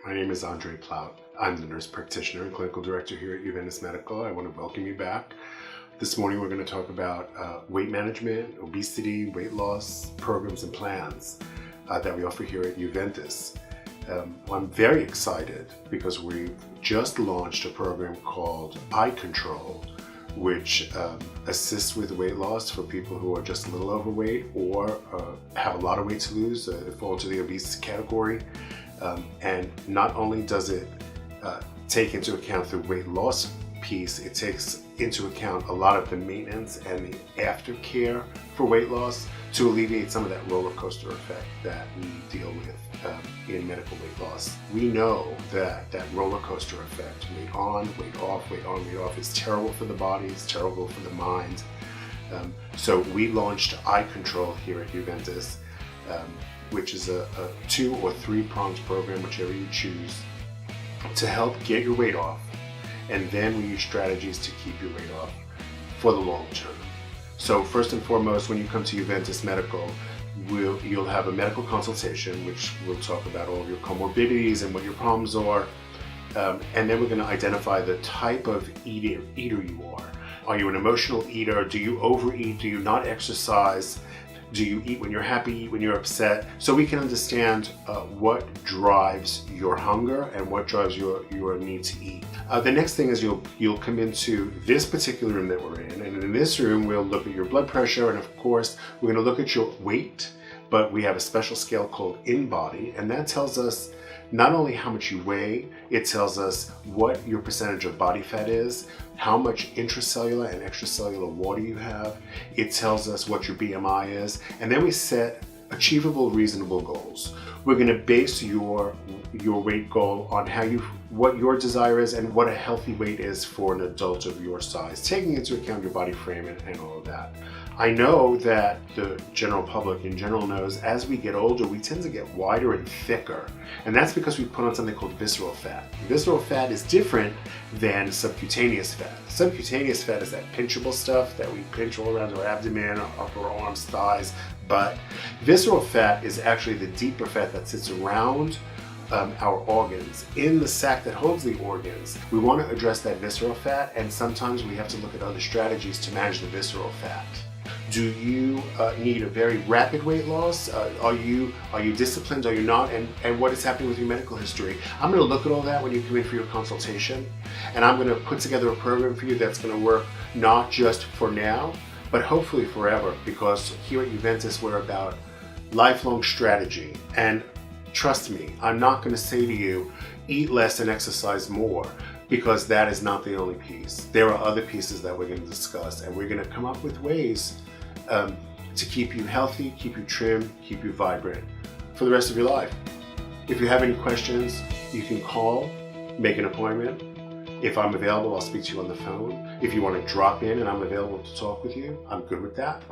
My name is Plaut. I'm the nurse practitioner and clinical director here at IUVENTUS Medical. I want to welcome you back. This morning we're going to talk about weight management, obesity, weight loss programs and plans that we offer here at IUVENTUS. I'm very excited because we've just launched a program called iCONTROL, which assists with weight loss for people who are just a little overweight or have a lot of weight to lose, fall into the obese category. And not only does it take into account the weight loss piece, it takes into account a lot of the maintenance and the aftercare for weight loss to alleviate some of that roller coaster effect that we deal with in medical weight loss. We know that that roller coaster effect, weight on, weight off, weight on, weight off, is terrible for the body, it's terrible for the mind. So we launched iCONTROL here at IUVENTUS, which is a 2 or 3 pronged program, whichever you choose, to help get your weight off, and then we use strategies to keep your weight off for the long term. So first and foremost, when you come to IUVENTUS Medical, you'll have a medical consultation, which will talk about all of your comorbidities and what your problems are, and then we're going to identify the type of eater you are. Are you an emotional eater? Do you overeat? Do you not exercise? Do you eat when you're happy, eat when you're upset? So we can understand what drives your hunger and what drives your need to eat. The next thing is you'll come into this particular room that we're in, and in this room we'll look at your blood pressure, and of course we're going to look at your weight, but we have a special scale called InBody, and that tells us not only how much you weigh, it tells us what your percentage of body fat is, how much intracellular and extracellular water you have. It tells us what your BMI is, and then we set achievable, reasonable goals. We're going to base your weight goal on what your desire is and what a healthy weight is for an adult of your size, taking into account your body frame and all of that. I know that the general public in general knows as we get older, we tend to get wider and thicker. And that's because we put on something called visceral fat. Visceral fat is different than subcutaneous fat. Subcutaneous fat is that pinchable stuff that we pinch all around our abdomen, our upper arms, thighs, butt. Visceral fat is actually the deeper fat that sits around our organs, in the sac that holds the organs. We want to address that visceral fat, and sometimes we have to look at other strategies to manage the visceral fat. Do you need a very rapid weight loss? Are you disciplined? Are you not? And what is happening with your medical history? I'm going to look at all that when you come in for your consultation, and I'm going to put together a program for you that's going to work not just for now, but hopefully forever, because here at IUVENTUS we're about lifelong strategy. And trust me, I'm not going to say to you, eat less and exercise more, because that is not the only piece. There are other pieces that we're going to discuss, and we're going to come up with ways to keep you healthy, keep you trim, keep you vibrant for the rest of your life. If you have any questions, you can call, make an appointment. If I'm available, I'll speak to you on the phone. If you want to drop in and I'm available to talk with you, I'm good with that.